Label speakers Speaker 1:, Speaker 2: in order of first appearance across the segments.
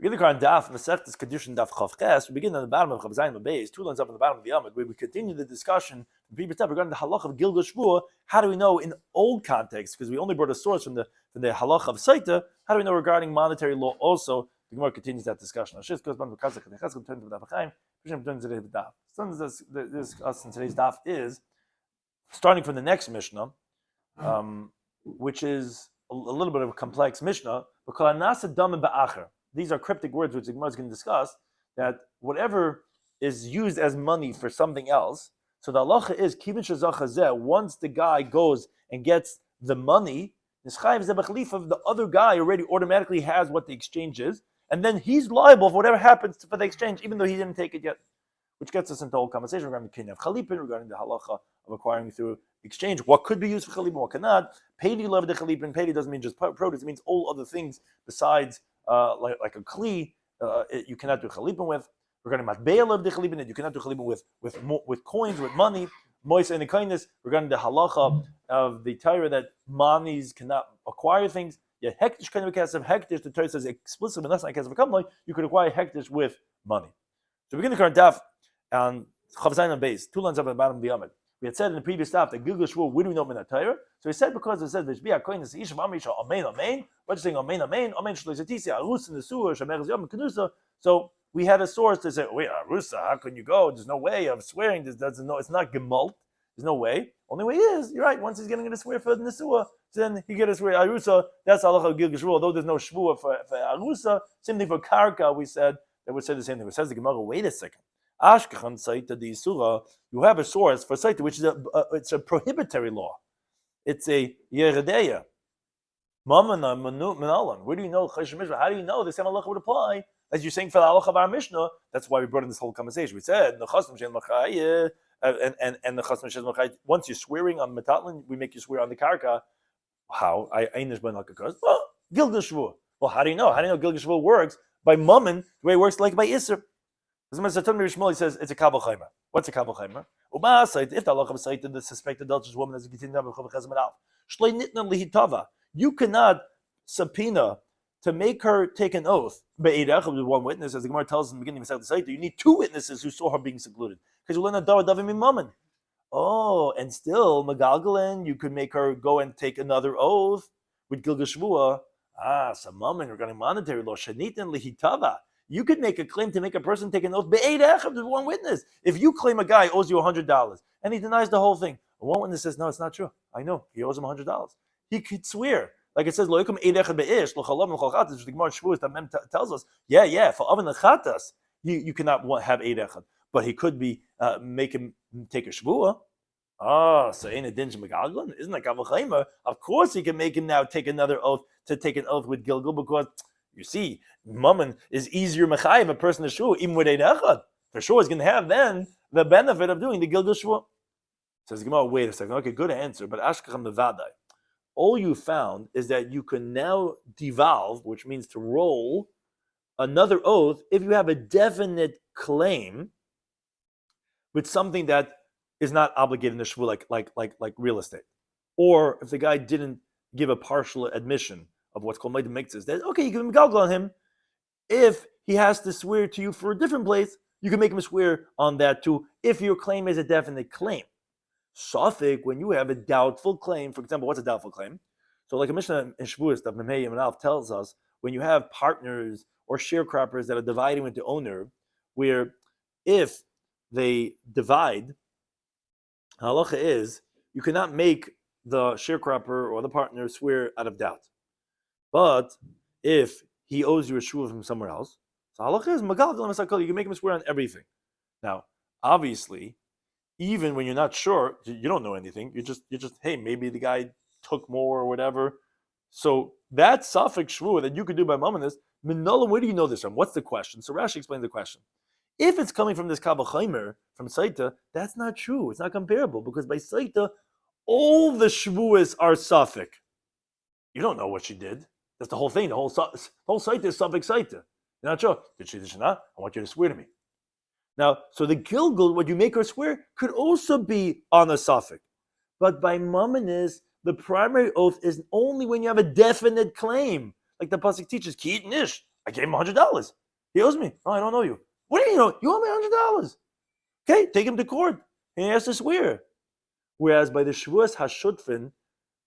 Speaker 1: We begin the Daf Masechet Kidushin Daf Chav. We begin on the bottom of Chav Zayin Beis, 2 lines up on the bottom of the Amud, where we continue the discussion from previous step regarding the halach of Gilgal Shvuah. How do we know in old context, because we only brought a source from the halach of Saita, how do we know regarding monetary law also? The Gemara continues that discussion. Shis goes back to Kazakh and Chazak turns to the Daf Chaim. Hashem turns to the Daf. Some of this discussed in today's Daf is starting from the next Mishnah, which is a little bit of a complex Mishnah. These are cryptic words which the Gemara is going to discuss, that whatever is used as money for something else, so the halacha is, once the guy goes and gets the money, the other guy already automatically has what the exchange is, and then he's liable for whatever happens for the exchange, even though he didn't take it yet. Which gets us into a whole conversation regarding the kinyan of chalipin, regarding the halacha of acquiring through exchange. What could be used for chalipin, what cannot. Pedi love the chalipin. Pedi doesn't mean just produce; it means all other things besides like a kli. You cannot do chalipin with. Regarding matbeya love the chalipin, you cannot do chalipin with coins, with money. Moisa and the kindness. Regarding the halacha of the Torah that manis cannot acquire things. Yet hektish kind of a kasev hektish. The Torah says explicitly, unless not kasev kamloi, you could acquire hektish with money. So we begin the current daf. And Chav Zayin Beis, 2 lines up at the bottom of the Amud. We had said in the previous stop that Gilgal Shvuah, where do we know Min HaTorah? So he said because it says V'shbiya Kohen is Ish V'Amisha Amen Amen. What's saying Amen Amen? Amen Shloisatisi Arus in the Sewer Shamer Yom Kedusa. So we had a source to say, wait, Arusa, how can you go? There's no way of swearing. It's not gemalt. There's no way. Only way is, you're right. Once he's getting to swear for the Nesua, then he get to swear Arusa. That's Allah of Gilgal Shvuah. Although there's no Shvuah for Arusa, same thing for Karka. We said that would say the same thing. It says the Gemara. Wait a second. Ashkechan Saita the Isura, you have a source for Saita, which is it's a prohibitory law. It's a Yeredeya. Mamana Manalan. Where do you know Chayshim Mishnah? How do you know the same halacha would apply? As you're saying for the halacha of our Mishnah, that's why we brought in this whole conversation. We said and the Chasm Shem Machai. Once you're swearing on Metatlin, we make you swear on the Karka. How? I Einish Ben Hakakas. Well, Gilgal Shvuah. Well, how do you know? How do you know Gilgal Shvuah works? By Mammon, the way it works like by Isser. As Rabbi Shloimy says, it's a kabel chaymer. What's a kabel chaymer? If the halacha of Saita, the suspected adulterous woman has a continued you cannot subpoena to make her take an oath. With one witness, as the Gemara tells us in the beginning of Saita, you need 2 witnesses who saw her being secluded. Because you learn that davim imamon. Oh, and still, Megalgalin, you could make her go and take another oath with Gilgal Shvuah. Some mammon regarding monetary law. Shanitin lihitava. You could make a claim to make a person take an oath with one witness. If you claim a guy owes you $100 and he denies the whole thing, one witness says, no, it's not true. I know, he owes him $100. He could swear. Like it says, the Gemara tells us, for oven chatas, you cannot have eid echad. But he could be make him take a shvuah. So ain't a dinge megalgan? Isn't that kabel chaymer? Of course he can make him now take another oath to take an oath with Gilgal, because you see, Mammon is easier mechayiv a person to shvuah, even with eid echad. For sure, he's going to have then the benefit of doing the Gilgal shvuah. Says Gemara, wait a second. Okay, good answer. But ashkacham levadai. All you found is that you can now devolve, which means to roll another oath if you have a definite claim with something that is not obligated in the shvuah, like real estate, or if the guy didn't give a partial admission of what's called Maidim Miktzis, that okay, you can galgal on him. If he has to swear to you for a different place, you can make him swear on that too, if your claim is a definite claim. Safek, when you have a doubtful claim, for example, what's a doubtful claim? So like a Mishnah in Shavuos, that Memei and Alf tells us, when you have partners or sharecroppers that are dividing with the owner, where if they divide, halacha is, you cannot make the sharecropper or the partner swear out of doubt. But if he owes you a shvuah from somewhere else, so halacha is magal, you can make him swear on everything. Now, obviously, even when you're not sure, you don't know anything. You just hey, maybe the guy took more or whatever. So that suffix shvuah that you could do by mamanis, minola, where do you know this from? What's the question? So Rashi explains the question. If it's coming from this kabel chaymer from Saita, that's not true. It's not comparable, because by Saita, all the shvuahs are suffix. You don't know what she did. That's the whole thing. The whole Saita is suffix Saita. You're not sure. Did she not? I want you to swear to me. Now, so the Gilgal, what you make her swear, could also be on a suffix. But by Mamanis, the primary oath is only when you have a definite claim. Like the pasuk teaches, Ki nish, I gave him $100. He owes me. Oh, I don't know you. What do you know? You owe me $100. Okay, take him to court. And he has to swear. Whereas by the Shavuos HaShutfin,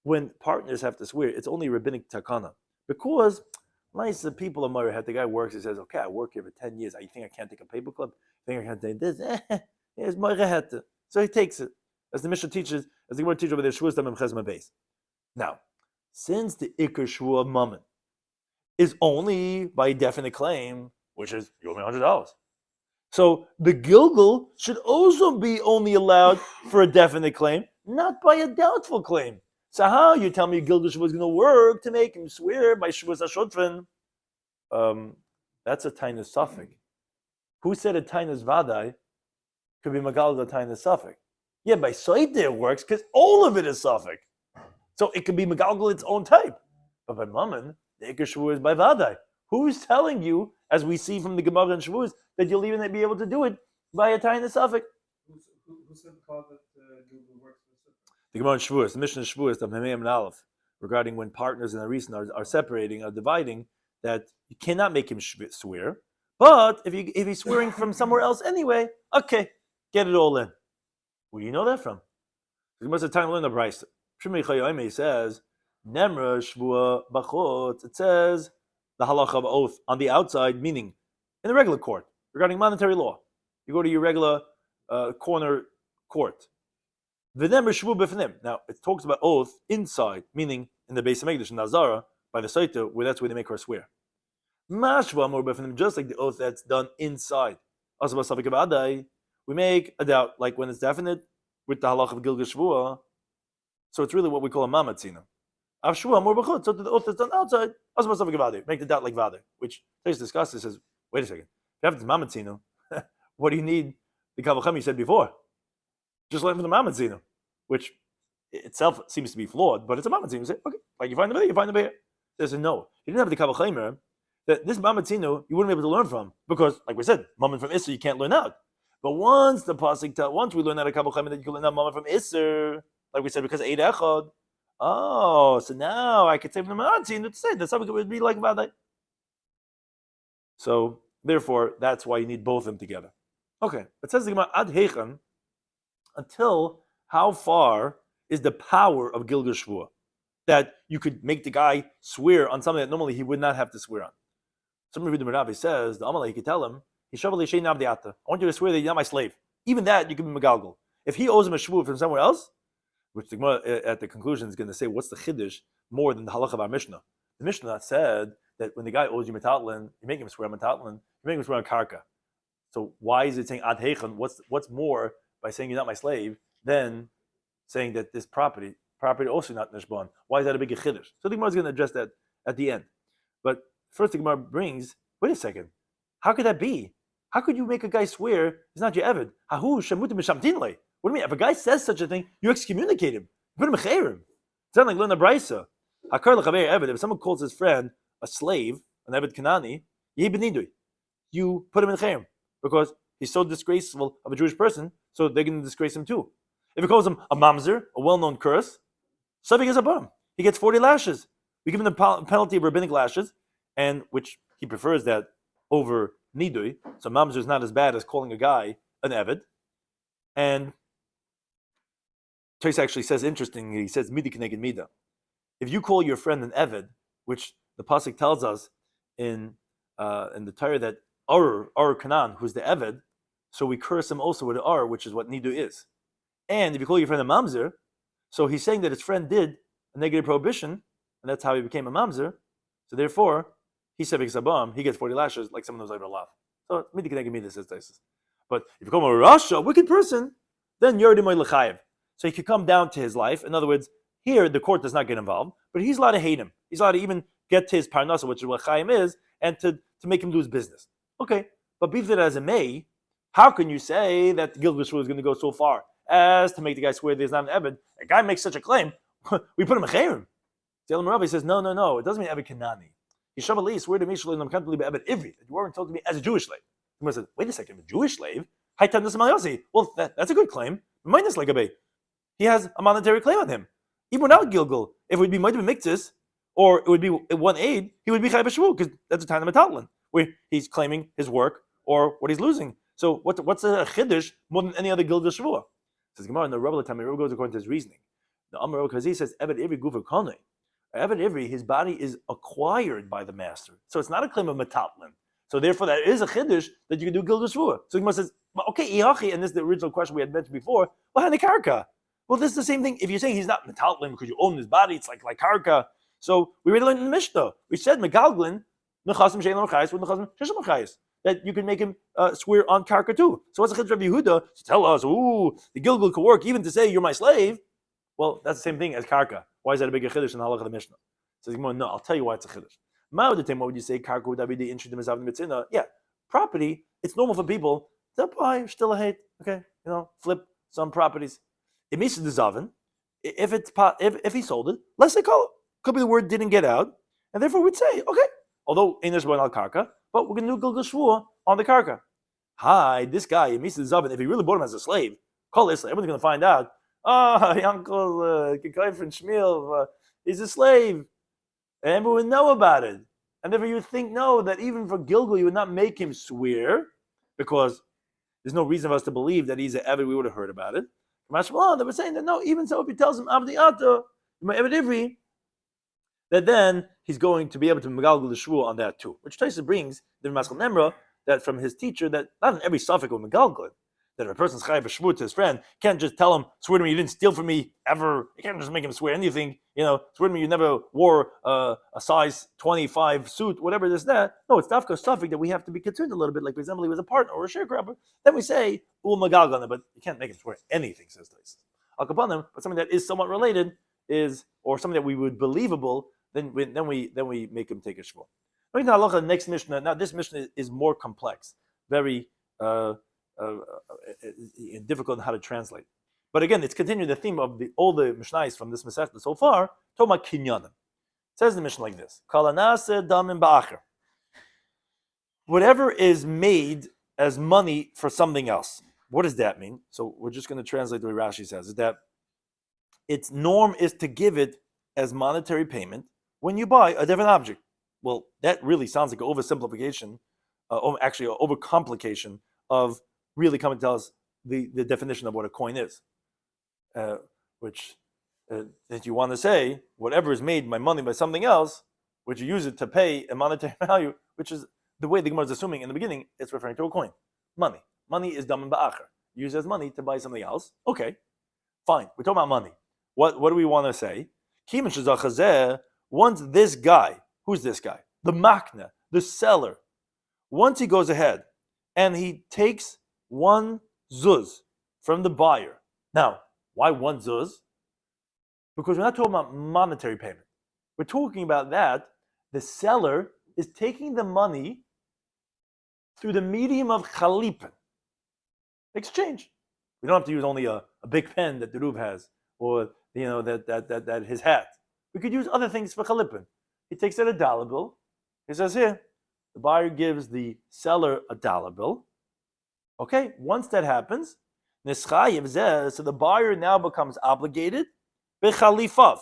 Speaker 1: when partners have to swear, it's only rabbinic takana. Because nice people of Mara had the guy works, he says, okay, I work here for 10 years. You think I can't take a paperclip? You think I can't take this? Here's Mara Hette. So he takes it. As the Mishnah teaches, as the Gemara teaches over there, Shavuos Tamim Chesma Beis. Now, since the Iker Shavuot Mammon is only by definite claim, which is you owe me $100. So the Gilgul should also be only allowed for a definite claim, not by a doubtful claim. So how you tell me Gilgul was going to work to make him swear by Shavuos HaShutfin? That's a Tainus Safek. Who said a Tainus Vadai could be Magal the Tainus Safek? Yeah, by Soite it works because all of it is Safek. So it could be Magalgal its own type. But by Mammon, the Iker Shavuos is by Vadai. Who's telling you, as we see from the Gemara and Shavuos, that you'll even be able to do it by a Tainus Safek?
Speaker 2: Who said call that Gilgul works for
Speaker 1: the Gemara in Shavuos, the Mishnah in Shavuos, the Memei and Aleph, regarding when partners and Arisan are separating, are dividing, that you cannot make him swear. But if he's swearing from somewhere else anyway, okay, get it all in. Where do you know that from? The Gemara says, time to learn the Brisa. Shimei Chayyome says, Nemra Shvua Bachot. It says the halacha of oath on the outside, meaning in the regular court regarding monetary law. You go to your regular corner court. Now, it talks about oath inside, meaning in the Beis Hamikdash, in Nazara, by the Saita, where that's where they make her swear. Just like the oath that's done inside. We make a doubt, like when it's definite, with the halach of Gilgul Shvua. So it's really what we call a mamatzina. So the oath that's done outside, make the doubt like Vade, which Teish discusses, says, wait a second, if you have the mamatzina, what do you need the Kavacham you said before? Just learn from the Mamatzino, which itself seems to be flawed, but it's a Mamatzino. You say, okay, like you find them there, you find them here. There's a no. You didn't have the Kavachaimer that this Mamatzino you wouldn't be able to learn from because, like we said, Mammon from Isser you can't learn out. But once the pasuk once we learn out a Kavachaimer that you can learn out Mammon from Isser, like we said, because Eid Echad. Oh, so now I could say from the Mamatzino to say that something would be like Vadai. So therefore, that's why you need both of them together. Okay, it says the Gemara Ad Heichan. Until how far is the power of Gilgul Shvua? That you could make the guy swear on something that normally he would not have to swear on. Some of the Rabbi says, the Amalek, he could tell him, I want you to swear that you're not my slave. Even that, you can be Megalgal. If he owes him a Shvua from somewhere else, which the Gemara at the conclusion is going to say, what's the Chiddush more than the halach of our Mishnah? The Mishnah said that when the guy owes you Metatlin, you make him swear on Metatlin, you make him swear on Karka. So why is it saying Ad Heichan? What's more by saying you're not my slave, then saying that this property also not nishban? Why is that a big chiddush? So the Gemara is going to address that at the end. But first the Gemara brings, wait a second, how could that be? How could you make a guy swear he's not your eved? Hahu shemutim mishamtin le. What do you mean? If a guy says such a thing, you excommunicate him. You put him mecherim. It's not like learn the brisa. Hakar lechaver eved. If someone calls his friend a slave, an eved kanani, you put him in cherim because he's so disgraceful of a Jewish person, so they're going to disgrace him too. If he calls him a mamzer, a well-known curse, Savik is a bum. He gets 40 lashes. We give him the penalty of rabbinic lashes, and which he prefers that over nidui. So mamzer is not as bad as calling a guy an eved. And Tais actually says interestingly, he says midi keneged mida. If you call your friend an eved, which the pasuk tells us in the Torah that Ar Kanan, who's the eved, so we curse him also with Ar, which is what nidu is. And if you call your friend a mamzer, so he's saying that his friend did a negative prohibition, and that's how he became a mamzer. So therefore, he said because he gets 40 lashes like someone who's over laugh. So midi keneged mida says Tais. But if you call him a rasha, a wicked person, then Yerdim Lechayev. So he could come down to his life. In other words, here the court does not get involved, but he's allowed to hate him. He's allowed to even get to his parnasa, which is what Chaim is, and to make him lose business. Okay, but be that as it may, how can you say that Gilgul Shvua is going to go so far as to make the guy swear that he's not an Ebed? A guy makes such a claim, we put him a Chayrim. The Elam Rabbi says, no, it doesn't mean Ebed Kanani. Yishav swear to me, I'm can't believe Ebed Ivri, that you weren't told to me as a Jewish slave. The Gemara says, wait a second, a Jewish slave? Well, that's a good claim. Minus like a bay. He has a monetary claim on him. Even without Gilgul, if it would be Moed B'Miktzis, or it would be one aid, he would be chai b'shvu because that's the time of metalin where he's claiming his work or what he's losing. So what's a chiddush more than any other gilgal shvua? Says Gemara in the Rebbe time. Rebbe goes according to his reasoning. The Amar because he says Eved Ivri gufa kanei. Eved Ivri, his body is acquired by the master, so it's not a claim of metalin. So therefore, that is a chiddush that you can do gilgal shvua. So Gemara says, okay, ihachi, and this is the original question we had mentioned before. Well, hanikarka. Well, this is the same thing. If you're saying he's not metalin because you own his body, it's like karka. So we already learned in the Mishnah. We said megalglin nechasim shein l'chayis with nechasim shesham l'chayis, that you can make him swear on karka too. So what's the chiddush of Yehuda to tell us? Ooh, the gilgal could work even to say you're my slave. Well, that's the same thing as karka. Why is that a bigger chiddush in the halakha of the Mishnah? Says Gemara, no, I'll tell you why it's a chiddush. What would you say? Karka would be the interest in yeah, property. It's normal for people to buy still a hate. Okay, flip some properties. It means the zavin. If he sold it, let's say call it. Could be the word didn't get out, and therefore we'd say okay. Although in this one al karka, but we're gonna do gilgal shvua on the karka. Hi, this guy. It means the zavin. If he really bought him as a slave, call this. Everyone's gonna find out. Uncle Kikay from Shmuel, he's a slave. And everyone would know about it. And therefore you would think, no, that even for Gilgal, you would not make him swear, because there's no reason for us to believe that he's an Eved, we would have heard about it. Mashmallah, they were saying that, no, even so, if he tells him, Avdi Ato, Eved Ivri, that then he's going to be able to megalgal the shvua on that too. Which Taisa brings, the Maskal Nemra, that from his teacher, that not in every suffix will megalgal it. That if a person's chayav b'shvua to his friend, can't just tell him, swear to me you didn't steal from me ever. You can't just make him swear anything. Swear to me you never wore a size 25 suit, whatever this, that. No, it's dafka suffix that we have to be concerned a little bit. Like, for example, he was a partner or a sharecropper. Then we say, magalgal, but you can't make him swear anything, says Tais. Al kapanim, but something that is somewhat related or something that we would believable, then we make him take a shvua. The next Mishnah. Now this Mishnah is more complex, very difficult in how to translate. But again, it's continuing the theme of all the Mishnayos from this Masechta so far, talking about kinyanim. It says the Mishnah like this: Kalanase damim ba'acher. Whatever is made as money for something else. What does that mean? So we're just going to translate the way Rashi says, is that its norm is to give it as monetary payment when you buy a different object. Well, that really sounds like an oversimplification, actually an overcomplication of really coming to tell us the definition of what a coin is, which that you want to say whatever is made by money by something else, which you use it to pay a monetary value, which is the way the Gemara is assuming in the beginning, it's referring to a coin. Money is daman ba'acher. Use as money to buy something else. Okay, fine. We're talking about money. What do we want to say? Once this guy, who's this guy? The makna, the seller. Once he goes ahead and he takes one zuz from the buyer. Now, why one zuz? Because we're not talking about monetary payment. We're talking about that the seller is taking the money through the medium of chalipen. Exchange. We don't have to use only a big pen that the Ruv has, or that his hat. We could use other things for chalipen. He takes out a dollar bill. He says, here, the buyer gives the seller a dollar bill. Okay, once that happens, so the buyer now becomes obligated b'chalifav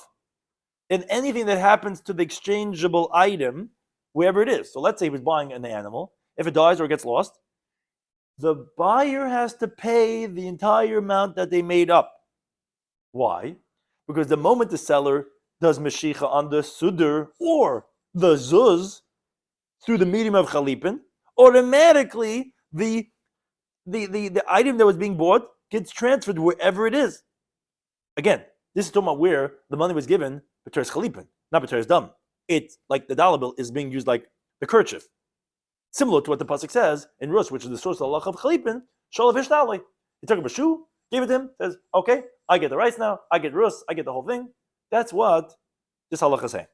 Speaker 1: in anything that happens to the exchangeable item, wherever it is. So let's say he was buying an animal. If it dies or gets lost, the buyer has to pay the entire amount that they made up. Why? Because the moment the seller does meshicha on the sudur or the zuz through the medium of chalipin, automatically the item that was being bought gets transferred wherever it is. Again, this is talking about where the money was given, b'teres chalipin, not b'teres dam. It's like the dollar bill is being used like the kerchief. Similar to what the pasuk says in Rus, which is the source of the halacha of chalipin, sholav hishnali. He took up a shoe, gave it to him, says, okay, I get the rice now, I get Rus, I get the whole thing. That's what this halacha is saying.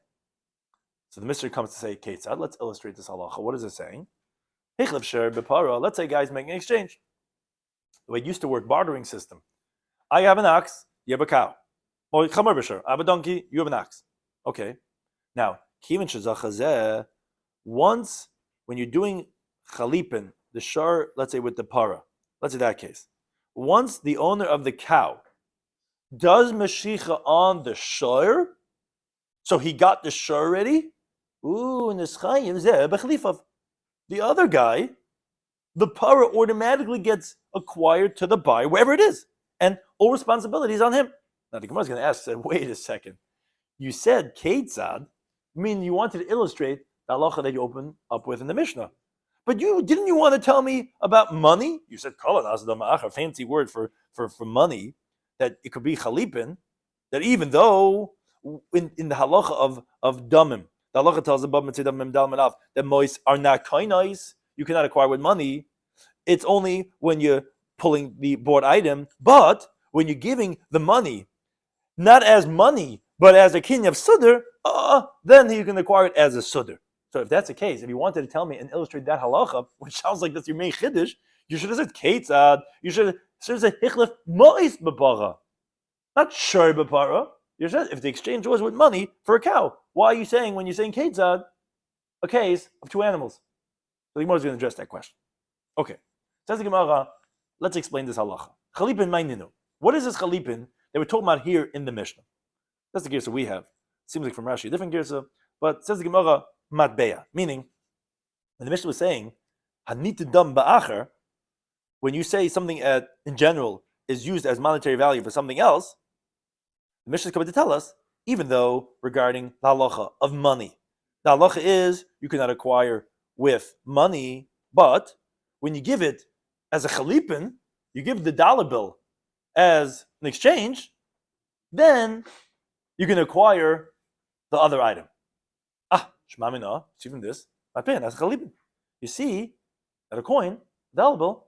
Speaker 1: So the mystery comes to say, Ketzad, let's illustrate this halacha. What is it saying? Let's say guys making an exchange. The way it used to work, bartering system. I have an ox, you have a cow. Or I have a donkey, you have an ox. Okay. Now, once when you're doing chalipin, the shar, let's say with the para, let's say that case. Once the owner of the cow does meshicha on the shar, So he got the shur already. Ooh, Nischayim zeh b'chlifav. The other guy, the para automatically gets acquired to the buyer, wherever it is. And all responsibility is on him. Now the Gemara is going to ask, say, wait a second. You said Ketzad, meaning you wanted to illustrate the halacha that you opened up with in the Mishnah. But didn't you want to tell me about money? You said a fancy word for money, that it could be chalipin, that even though in the halacha of damim, the halacha tells the that mois are not kainais, you cannot acquire with money. It's only when you're pulling the bought item, but when you're giving the money, not as money, but as a kinyan of sudr, then you can acquire it as a sudr. So if that's the case, if you wanted to tell me and illustrate that halacha, which sounds like that's your main chiddush, you should have said ketzad. You should have said hichlef mois b'para, not shor b'para. You said if the exchange was with money for a cow. Why are you saying when you're saying ketzad a case of two animals? So the Gemara is going to address that question. Okay, says the Gemara. Let's explain this halacha. Chalipin ma'ininu. What is this chalipin that we're talking about here in the Mishnah? That's the girsa we have. Seems like from Rashi, a different girsa, but says the Gemara. Matbeya, meaning when the Mishnah was saying hanit dam ba'acher, when you say something in general is used as monetary value for something else, the Mishnah is coming to tell us, even though regarding the halacha of money, the halacha is you cannot acquire with money, but when you give it as a chalipin, you give the dollar bill as an exchange, then you can acquire the other item. Shmamina, even this, as chalipin. You see that a coin, dollar bill,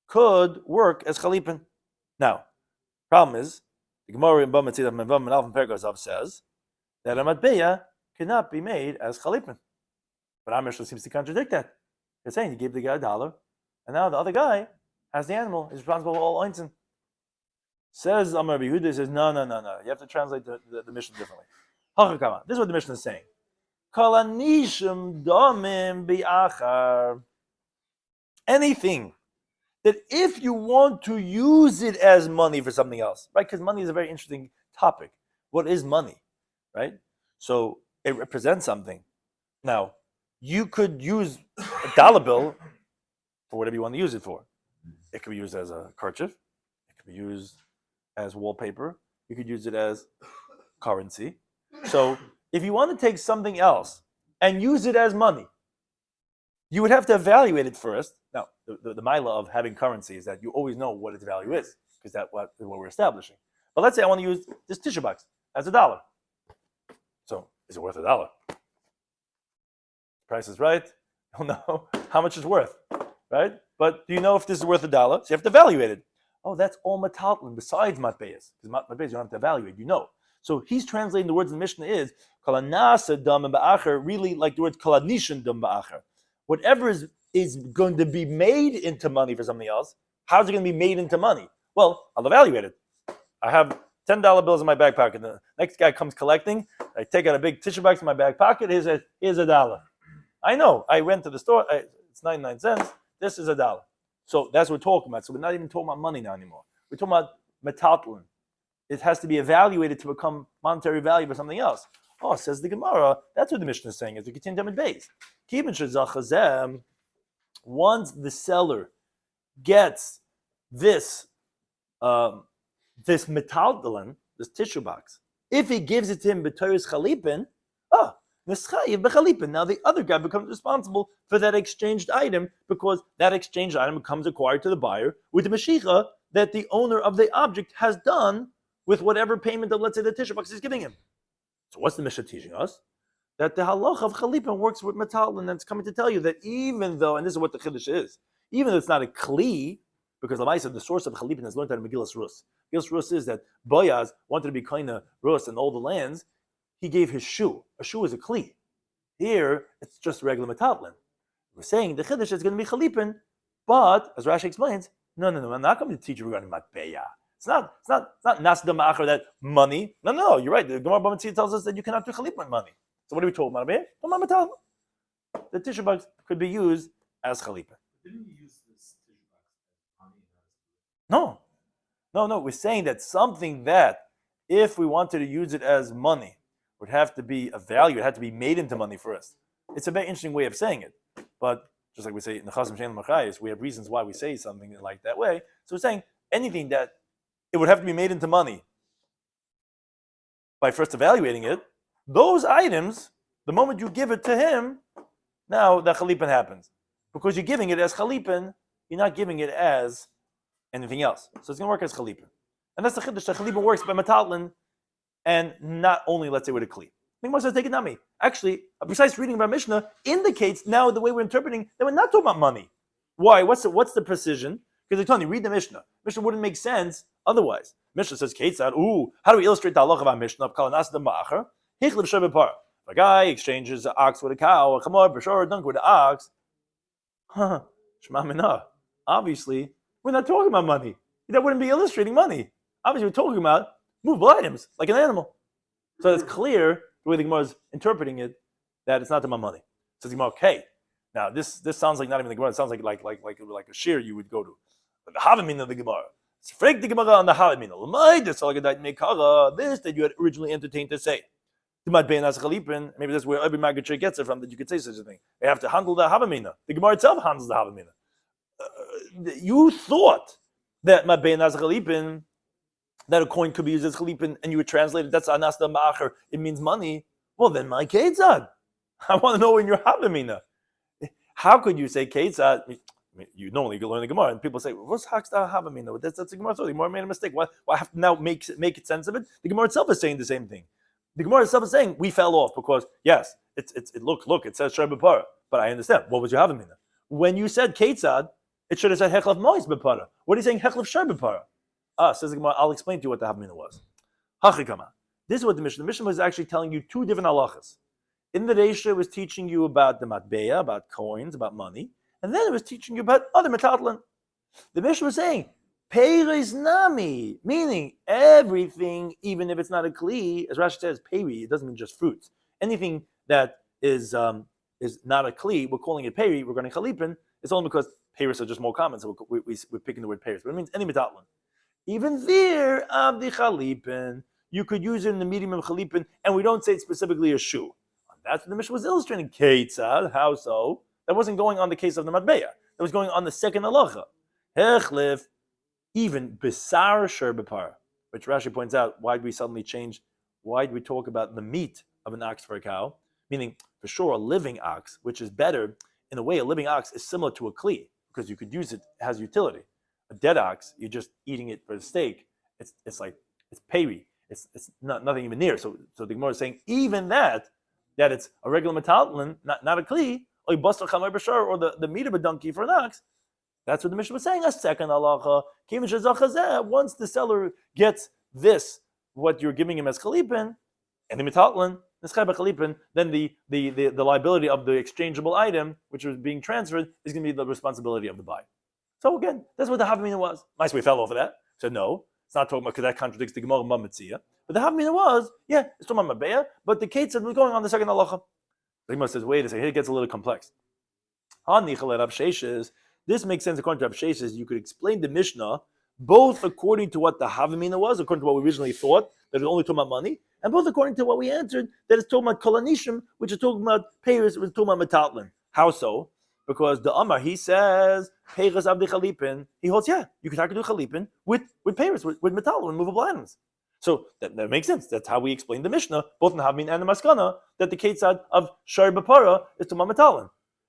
Speaker 1: could work as chalipin. Now, problem is, the Gemara in Bama Tzidam Mevam and Alvin Pergazav says that a matbeya cannot be made as chalipin. But our Mishnah seems to contradict that. They're saying you gave the guy $1, and now the other guy has the animal, is responsible for all oinsin. Says Amar Rabbi Yehuda, says, no. You have to translate the Mishnah differently. This is what the Mishnah is saying. Anything that if you want to use it as money for something else, right? Because money is a very interesting topic. What is money, right? So it represents something. Now, you could use a dollar bill for whatever you want to use it for. It could be used as a kerchief. It could be used as wallpaper. You could use it as currency. So if you want to take something else and use it as money, you would have to evaluate it first. Now, the mila of having currency is that you always know what its value is, because that's what we're establishing. But let's say I want to use this tissue box as $1. So is it worth $1? Price is right. You'll know how much it's worth, right? But do you know if this is worth $1? So you have to evaluate it. Oh, that's all metaltlin besides matbeyas. Because matbeyas you don't have to evaluate, you know. So he's translating the words in the Mishnah is kalanasa dam ba'acher, really like the word kaladnishin dam ba'acher. Whatever is going to be made into money for something else, how's it going to be made into money? Well, I'll evaluate it. I have $10 bills in my back pocket. The next guy comes collecting. I take out a big tissue box in my back pocket. Here's $1. I know. I went to the store. It's 99 cents. This is $1. So that's what we're talking about. So we're not even talking about money now anymore. We're talking about metaltlin. It has to be evaluated to become monetary value for something else. Oh, says the Gemara, that's what the Mishnah is saying, is we continue to base. Once the seller gets this metaltalin, this tissue box, if he gives it to him b'toris chalipin, nischayiv b'chalipin. Now the other guy becomes responsible for that exchanged item, because that exchanged item becomes acquired to the buyer with the meshicha that the owner of the object has done with whatever payment of, let's say, the tissue box is giving him. So what's the Mishnah teaching us? That the halacha of chalipin works with metal, and it's coming to tell you that even though, and this is what the chiddush is, even though it's not a kli, because Lamaisa, the source of chalipin is learned out of Megillas Rus. Megillas Rus is that Boaz wanted to be kind of Rus in all the lands. He gave his shoe. A shoe is a kli. Here, it's just regular metalin. We're saying the chiddush is going to be chalipin, but as Rashi explains, no, I'm not going to teach you regarding matbeya. It's not nasda ma'achar, that money. No, you're right. The Gemara B'Matzia tells us that you cannot do chalipin with money. So what are we told about it? The tissue box could be used as chalipin.
Speaker 2: Didn't you use this tissue box as money?
Speaker 1: No. We're saying that something that, if we wanted to use it as money, would have to be a value. It had to be made into money first. It's a very interesting way of saying it. But just like we say in the Chasim Shein Machayis, we have reasons why we say something like that way. So we're saying anything that it would have to be made into money by first evaluating it, those items, the moment you give it to him, now the chalipin happens. Because you're giving it as chalipin, you're not giving it as anything else. So it's going to work as chalipin. And that's the chiddush. The chalipin works by metalin, and not only, let's say, with a kli. The Gemara says, take it nami. Actually, a precise reading of our Mishnah indicates now the way we're interpreting that we're not talking about money. Why? What's the precision? Because they're telling you, read the Mishnah. Mishnah wouldn't make sense otherwise. Mishnah says, Ketzad, how do we illustrate the halacha of our Mishnah? A guy exchanges an ox with a cow, a chamor, b'shor, a dunk with an ox. Shema minah. Obviously, we're not talking about money. That wouldn't be illustrating money. Obviously, we're talking about movable items, like an animal. So it's clear, the way the Gemara is interpreting it, that it's not about money. So the Gemara, okay. Now, this sounds like not even the Gemara. It sounds like a shiur you would go to. But the Havamina of the Gemara. It's freak the Gemara on the Havamina. This that you had originally entertained to say. Maybe that's where every Maggid gets it from, that you could say such a thing. They have to handle the Havamina. The Gemara itself handles the Havamina. You thought that that a coin could be used as chalipin, and you would translate it, that's anasta ma'acher, it means money. Well, then my ketzad. I want to know in your Havamina. How could you say ketzad? You normally learn the Gemara, and people say, well, what's haksta Havamina? That's the Gemara. So the Gemara made a mistake. Why have to now make it sense of it? The Gemara itself is saying the same thing. The Gemara itself is saying we fell off because yes, look, it says shar b'para, but I understand. What was your Havamina? When you said ketzad, it should have said hechlav mois b'para. What are you saying hechlav shar b'para? Says the Gemara, I'll explain to you what the Havamina was. Hachikama. This is what the Mishnah was actually telling you two different halachas. In the Reisha, it was teaching you about the matbeya, about coins, about money, and then it was teaching you about other metatlan. The Mishnah was saying, Peiris nami, meaning everything, even if it's not a kli, as Rashi says, peri, it doesn't mean just fruits. Anything that is not a kli, we're calling it peri, we're going to chalipin, it's only because peiris are just more common, so we're picking the word peiris, but it means any metatlan. Even there, abdi chalipin, you could use it in the medium of chalipin, and we don't say it's specifically a shoe. That's what the Mishnah was illustrating. Ketzad, how so? That wasn't going on the case of the matbeya. That was going on the second halacha. Hechlif, even besar shar b'para, which Rashi points out, why did we suddenly change? Why did we talk about the meat of an ox for a cow? Meaning, for sure, a living ox, which is better. In a way, a living ox is similar to a kli, because you could use it, it has utility. A dead ox, you're just eating it for the steak. It's peri. It's nothing even near. So the Gemara is saying even that it's a regular metaltalin, not a kli, or the meat of a donkey for an ox. That's what the Mishnah was saying. A second halacha, once the seller gets this, what you're giving him as chalipin, and the metaltalin, then the liability of the exchangeable item, which was being transferred, is going to be the responsibility of the buyer. So again, that's what the Havamina was. Nice, we fell off of that. Said no, it's not talking about, because that contradicts the Gemara Mametzia. But the Havamina was, yeah, it's talking about Mabeya, but the Ketzad was going on the second halacha. The Gemara says, wait a second, here it gets a little complex. This makes sense according to Rav Sheshes. You could explain the Mishnah both according to what the Havamina was, according to what we originally thought, that it was only talking about money, and both according to what we answered, that it's talking about kolanishim, which is talking about payers, which is talking about metatlin. How so? Because the Amar, he says, Peiras Abdi Chalipin, he holds, yeah, you can do Chalipin with payers, with metalin, movable items. So that makes sense. That's how we explain the Mishnah, both in the Havmin and the Maskana, that the Ketzad of Shar B'Para is to metalin.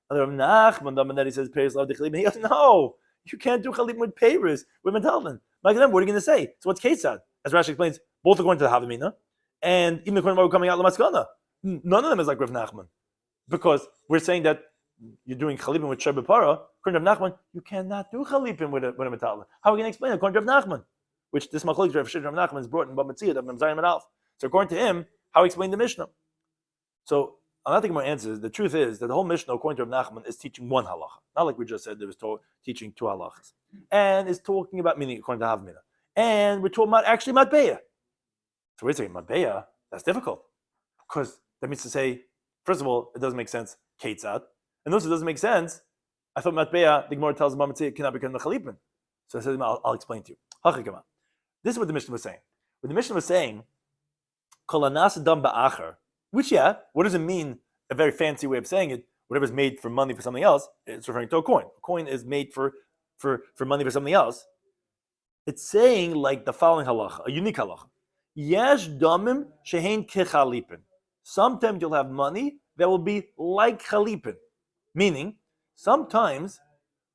Speaker 1: And the Rav Nachman, that he says, Peiras Abdi Chalipin, he goes, no, you can't do Chalipin with payers, with metalin. Like them, what are you going to say? So what's Ketzad? As Rashi explains, both according to the Havamina, and even according to what we're coming out of the Maskana. None of them is like Rav Nachman. Because we're saying that you're doing chalipin with shar b'para, according to Rav Nachman, you cannot do chalipin with a metalin. How are we going to explain it? According to Rav Nachman, which this machlokes Rav Sheshes Rav Nachman is brought in Bamitziyah of Namzayim and Alf. So according to him, how he explained the Mishnah. So I'm not taking more answers. The truth is that the whole Mishnah, according to Rav Nachman, is teaching one halacha. Not like we just said, there was teaching two halachas. And is talking about meaning according to Havmina. And we're talking about actually matbeya. So we're saying matbeya, that's difficult. Because that means to say, first of all, it doesn't make sense, ketzad. And also, it doesn't make sense. I thought matbeya, the Gemara tells Bamitziyah, it cannot become the chalipin. So I said, I'll explain to you. This is what the Mishnah was saying. What the Mishnah was saying, Kol hanasa dam ba'acher. Which, what does it mean? A very fancy way of saying it. Whatever's made for money for something else, it's referring to a coin. A coin is made for money for something else. It's saying like the following halacha, a unique halacha. Yesh damim shehein kechalipin. Sometimes you'll have money that will be like chalipin. Meaning, sometimes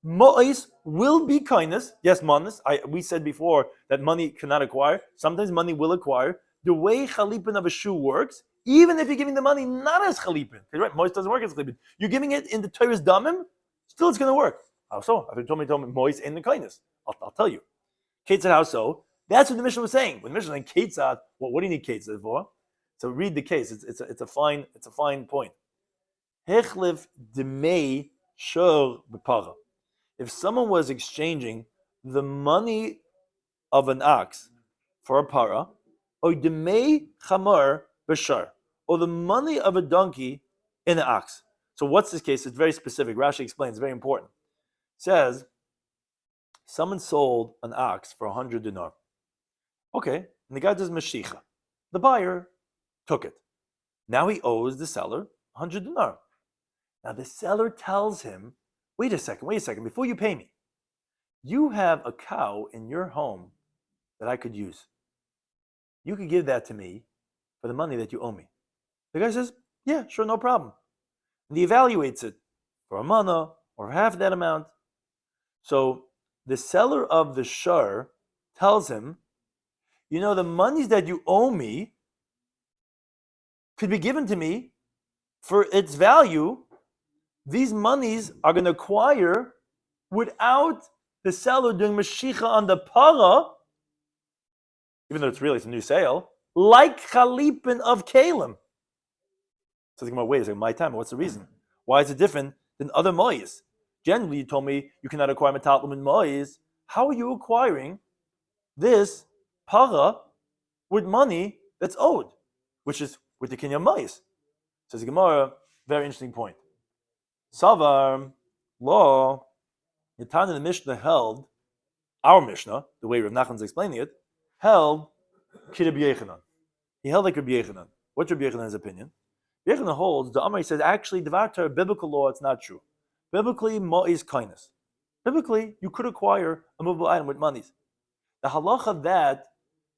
Speaker 1: mo'is will be kindness. Yes, manas. We said before that money cannot acquire. Sometimes money will acquire. The way chalipin of a shoe works, even if you're giving the money not as chalipin, right? Mois doesn't work as chalipin. You're giving it in the Torah's damim, still it's going to work. How so? If you told me mois in the kindness, I'll tell you. Ketzad, how so? That's what the Mishnah was saying. When the Mishnah was saying Ketzad, what do you need Ketzad for? So read the case. It's a fine point. Hechlif demei shor b'para. If someone was exchanging the money of an ox for a para, or demei chamar b'shar, or the money of a donkey in an ox. So what's this case? It's very specific. Rashi explains. It's very important. It says, someone sold an ox for 100 dinar. Okay, and the guy does mashicha. The buyer took it. Now he owes the seller 100 dinar. Now the seller tells him, wait a second, before you pay me, you have a cow in your home that I could use. You could give that to me for the money that you owe me. The guy says, yeah, sure, no problem. And he evaluates it for a mana or half that amount. So the seller of the shur tells him, the monies that you owe me could be given to me for its value. These monies are going to acquire without the seller doing mashicha on the para, even though it's a new sale, like chalipin of kalim. So think about, wait a second, my time, what's the reason? Why is it different than other moyes? Generally, you told me you cannot acquire metallim and moyes. How are you acquiring this para with money that's owed, which is with the kinyan moyes? Says the Gemara, very interesting point. Savar, law, Yatan in the Mishnah held, our Mishnah, the way Rav Nachman's explaining it, held Rabbi Yechanan. He held like Rabbi Yechanan. What's Rabbi Yechanan's opinion? Rabbi Yechanan holds, the Amar says, actually, Devar Torah, biblical law, it's not true. Biblically, is kindness. Biblically, you could acquire a movable item with monies. The halacha that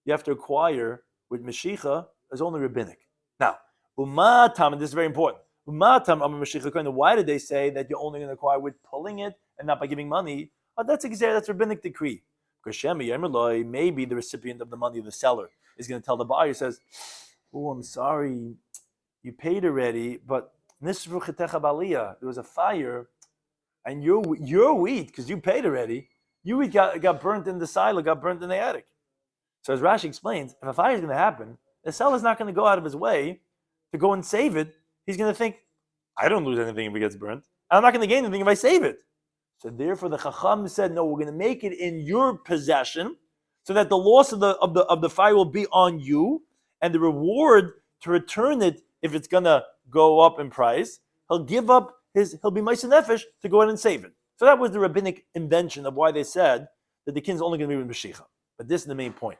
Speaker 1: you have to acquire with Mashicha is only rabbinic. Now, Umatam, and this is very important, why did they say that you're only going to acquire with pulling it and not by giving money? Oh, that's rabbinic decree. Because maybe the recipient of the money, the seller, is going to tell the buyer, says, oh, I'm sorry, you paid already, but there was a fire, and your wheat, because you paid already, your wheat got burnt in the silo, got burnt in the attic. So as Rashi explains, if a fire is going to happen, the seller's not going to go out of his way to go and save it. He's going to think, I don't lose anything if it gets burnt. I'm not going to gain anything if I save it. So therefore, the Chacham said, no, we're going to make it in your possession, so that the loss of the fire will be on you, and the reward to return it, if it's going to go up in price, he'll be Ma'aseh Nefesh to go ahead and save it. So that was the rabbinic invention of why they said that the kin's only going to be with Mashiach. But this is the main point.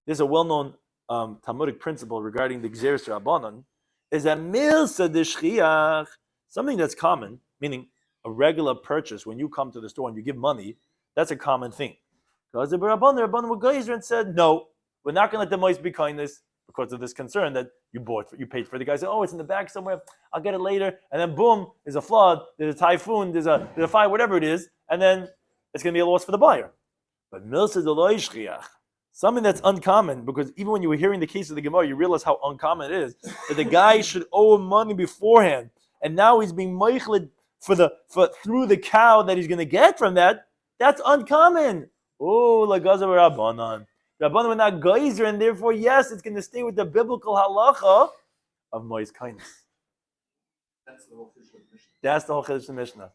Speaker 1: There's a well-known Talmudic principle regarding the Gzeres Rabbanon, is that milsa d'shchiach, something that's common, meaning a regular purchase, when you come to the store and you give money, that's a common thing. Because the Rabbanon were geyser and said, no, we're not going to let the mois be kindness because of this concern that you paid for. The guy said, oh, it's in the back somewhere, I'll get it later. And then boom, there's a flood, there's a typhoon, there's a fire, whatever it is, and then it's going to be a loss for the buyer. But milsa d'shchiach, something that's uncommon, because even when you were hearing the case of the Gemara, you realize how uncommon it is that the guy should owe him money beforehand, and now he's being meichled through the cow that he's going to get from that. That's uncommon. Oh, lagazav Rabbanon. Rabbanon were not geyser, and therefore, yes, it's going to stay with the biblical halacha of mois kindness.
Speaker 2: That's the whole Kidushin Mishnah.
Speaker 1: That's the whole Kidushin Mishnah.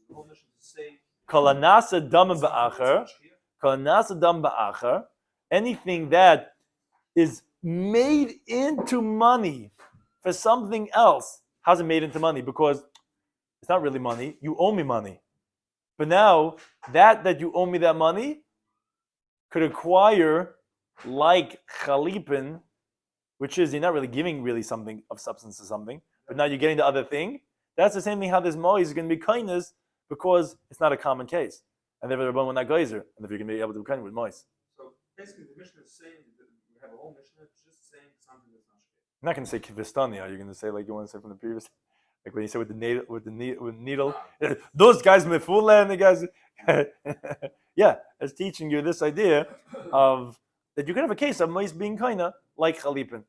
Speaker 2: The whole Mishnah to say
Speaker 1: Kol hanasa dam ba'acher. Kol hanasa dam ba'acher. Anything that is made into money for something else, how's it made into money? Because it's not really money. You owe me money. But now, that you owe me that money could acquire, like chalipin, which is you're not really giving really something of substance to something, but now you're getting the other thing. That's the same thing how this mois is going to be kindness because it's not a common case. And therefore, the Rabban will not geyser, and if you're going to be able to be kind with mois.
Speaker 2: So basically, the Mishnah is saying that we have a whole Mishnah just saying something that's not shkei.
Speaker 1: I'm not going to say kivistani. Are you going to say like you want to say from the previous, like when you say with the needle? Those guys mefula and the guys, yeah, it's teaching you this idea of that you can have a case of mois being kinda like chalipin.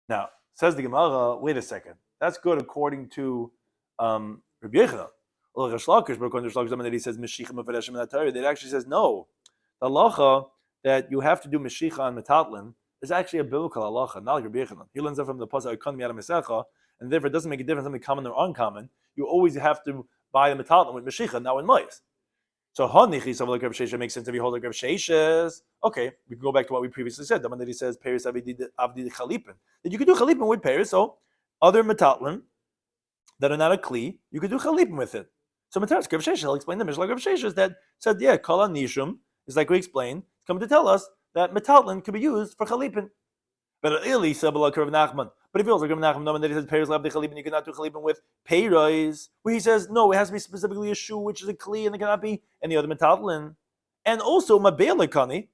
Speaker 1: Now says the Gemara, wait a second, that's good according to Rabbi Yochanan. Well, Rabbi Shloimy Schwartzberg that he says meshicha mefareshim in that Torah. That actually says no. The halacha that you have to do meshicha on metatlin is actually a biblical halacha, not like Rabbi Yochanan. He learns that from the pasuk economy out of Masechah, and therefore it doesn't make a difference something common or uncommon. You always have to buy the metatlin with meshicha, now in mois. So hanichi so like Rav Sheshes makes sense if you hold like Rav Sheshes. Okay, we can go back to what we previously said. The one that he says Paris avdi chalipin. That you can do chalipin with Paris. So other metatlin that are not a kli, you could do chalipin with it. So Rav Sheshes, I'll explain the Mishnah like Rav Sheshes that said, yeah, kala nishum is like we explained, it's coming to tell us that metatlin could be used for chalipin. But really, Sabala Rav Nachman. But if he also Rav Nachman, that he says Paris avdi chalipin, you cannot do chalipin with peiros, where he says no, it has to be specifically a shoe, which is a kli, and it cannot be any other metatlin. And also mabelikani,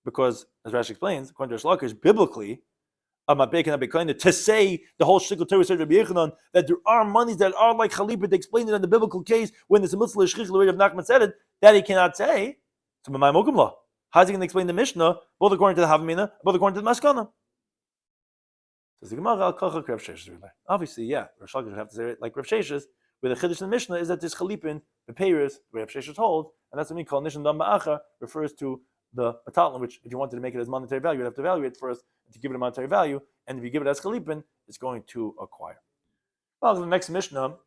Speaker 1: because as Rashi explains, according to Shlakish, biblically, a mabei cannot be kind to say the whole shtickle Torah said Rabbi Yochanan that there are monies that are like chalipin. They explained it in the biblical case when there's a mitzvah shchich the way Rav Nachman said it that he cannot say. So my mokum law. How's he going to explain the Mishnah both according to the Havamina, both according to the Maskana? Says the Gemara, obviously, yeah, Rav Shloimy would have to say it like Rav Sheshes, where the Chiddush in the Mishnah is that this chalipin, the peiros, the way Rav Sheshes holds, and that's what we call nishan dam ba'acha, refers to the metatlin, which if you wanted to make it as monetary value, you'd have to evaluate it first to give it a monetary value, and if you give it as chalipin, it's going to acquire. Well, the next Mishnah,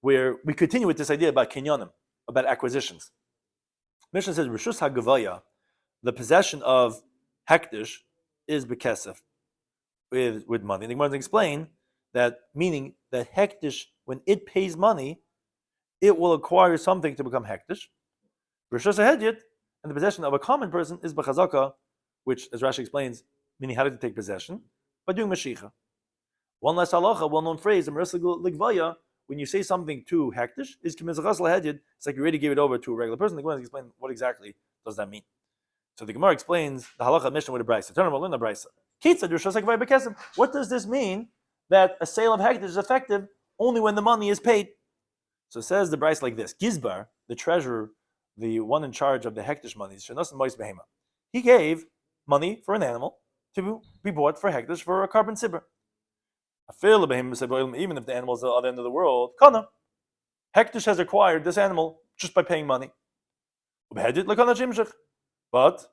Speaker 1: where we continue with this idea about kinyanim, about acquisitions. Mishnah says, Rishus HaGavaya, the possession of hektish is bekesef, with money. And the Gemara to explain that, meaning that hektish, when it pays money, it will acquire something to become hektish. Rishus HaHedyet, and the possession of a common person is bechazaka, which, as Rashi explains, meaning how to take possession, by doing mashicha. One last halacha, well-known phrase, when you say something to hektish, is k'mizachas lahedyet, it's like you already gave it over to a regular person. The Gemara explain what exactly does that mean. So the Gemara explains the halacha Mishnah with a brisa. Turn around, learn the brisa. What does this mean that a sale of hektish is effective only when the money is paid? So it says the brisa like this: Gizbar, the treasurer, the one in charge of the hektish monies, he gave money for an animal to be bought for hektish for a carbon sibber. Even if the animal is at the other end of the world, kana hektish has acquired this animal just by paying money. But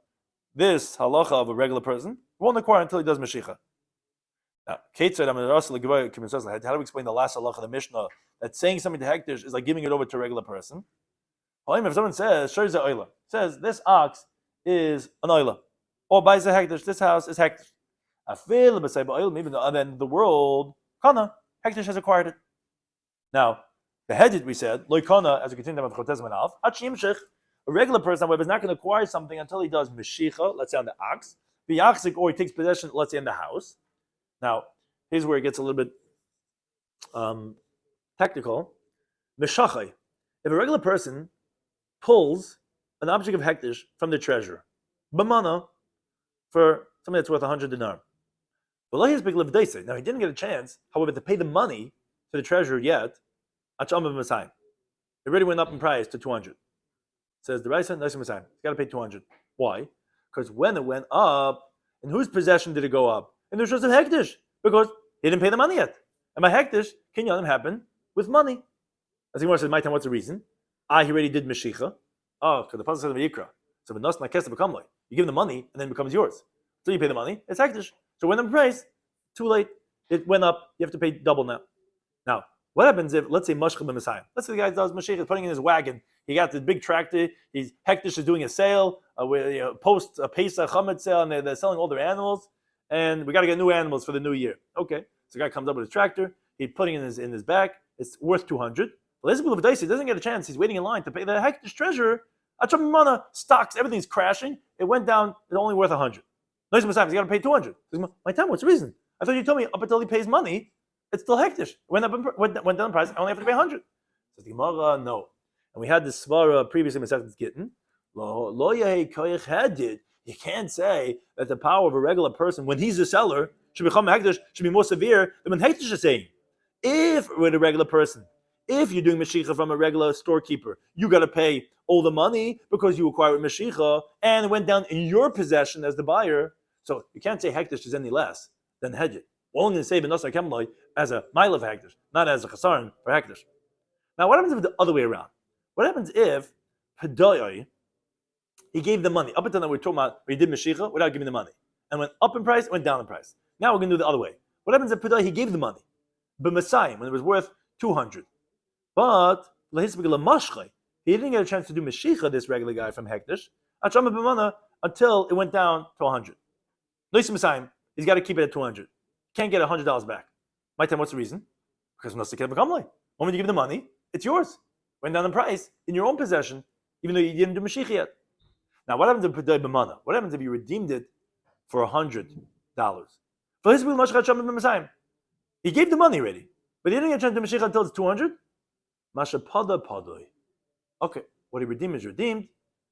Speaker 1: this halacha of a regular person won't acquire until he does mashicha. Now, how do we explain the last halacha of the Mishnah that saying something to hektish is like giving it over to a regular person? If someone says this ox is an oila, or buys a hektish, this house is hektish. Even the other end of the world, kana hektish has acquired it. Now, the hedit we said loikana, as we continue with Chotes Manav, a regular person, however, is not going to acquire something until he does meshicha, let's say on the ox, or he takes possession, let's say in the house. Now, here's where it gets a little bit technical. Meshachai. If a regular person pulls an object of hektish from the treasurer, b'mana, for something that's worth 100 dinar. Now, he didn't get a chance, however, to pay the money to the treasurer yet. It already went up in price to 200. Says the Raisa, nice Messiah. He's got to pay 200. Why? Because when it went up, in whose possession did it go up? In the Rishus of Hektish, because he didn't pay the money yet. And by Hektish, Kinyanim happened with money. As he says, my time, what's the reason? He already did Meshicha. Oh, because the Pasuk says Vayikra. So when Nas Nakesa become like, you give him the money and then it becomes yours. So you pay the money, it's Hektish. So when the price, too late, it went up, you have to pay double now. Now, what happens if, let's say, Mashchim and Messiah? Let's say the guy does Mashiach, putting in his wagon. He got this big tractor. Hektish is doing a sale, post a Pesach Chametz sale, and they're selling all their animals. And we got to get new animals for the new year. Okay, so the guy comes up with his tractor. He's putting it in his back. It's worth 200. Well, this is he doesn't get a chance. He's waiting in line to pay the Hektish treasurer. Achamimana stocks, everything's crashing. It went down. It's only worth 100. He's got to pay 200. My time, what's the reason? I thought you told me up until he pays money, it's still hektish. Went down in price, I only have to pay 100. Says the Gemara, no. And we had this svara previously in Masechet Gittin. You can't say that the power of a regular person, when he's a seller, should become hektish, should be more severe than when hektish is saying. If with a regular person, if you're doing Mashiach from a regular storekeeper, you got to pay all the money because you acquired with Mashiach and it went down in your possession as the buyer. So you can't say hektish is any less than hedged. We're only going to say benasar kemloi as a mile of hektish, not as a chasaron for hektish. Now, what happens if the other way around? What happens if Pedoi, he gave the money? Up until now, we were talking about he did Mashiach without giving the money. And went up in price, went down in price. Now we're going to do the other way. What happens if Pedoi, he gave the money? But Messiah, when it was worth 200. But he didn't get a chance to do Mashiach, this regular guy from Hektish, until it went down to 100. He's got to keep it at 200. Can't get $100 back. My time, what's the reason? Because when you give the money, it's yours. Went down in price in your own possession, even though you didn't do Mashiach yet. Now, what happens if Pedoi b'mana? What happens if you redeemed it for $100? He gave the money already, but he didn't get a chance to Mashiach until it's 200. Masha pada padoi. Okay, what he redeemed is redeemed.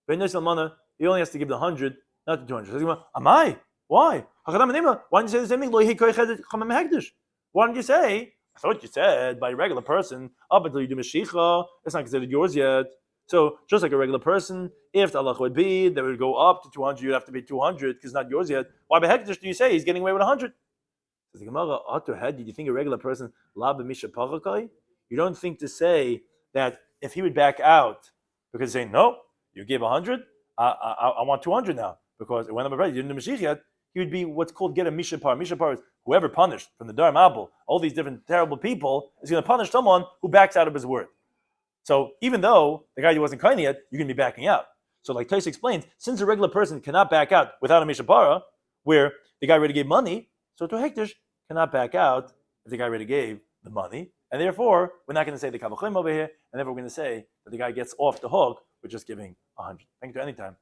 Speaker 1: He only has to give the 100, not the 200. So am I? Why? Why didn't you say the same thing? Why didn't you say? I thought you said by a regular person, up until you do Mashiach, it's not considered yours yet. So just like a regular person, if the halacha would be that would go up to 200, you'd have to pay 200 because it's not yours yet. Why by hektish do you say he's getting away with 100? Says the Gemara, did you think a regular person la b'misha pavakai? You don't think to say that if he would back out because saying no, you gave 100, I want 200 now because it went up in price. You didn't do Mashiach yet. He would be what's called get a mishapar. Mishapar is whoever punished from the Dar Mabul, all these different terrible people, is going to punish someone who backs out of his word. So even though the guy who wasn't kind yet, you're going to be backing out. So like Tais explains, since a regular person cannot back out without a mishapara, where the guy already gave money, so to hektish cannot back out if the guy already gave the money. And therefore, we're not going to say the kavachim over here, and therefore we're going to say that the guy gets off the hook with just giving 100. Thank you to any time.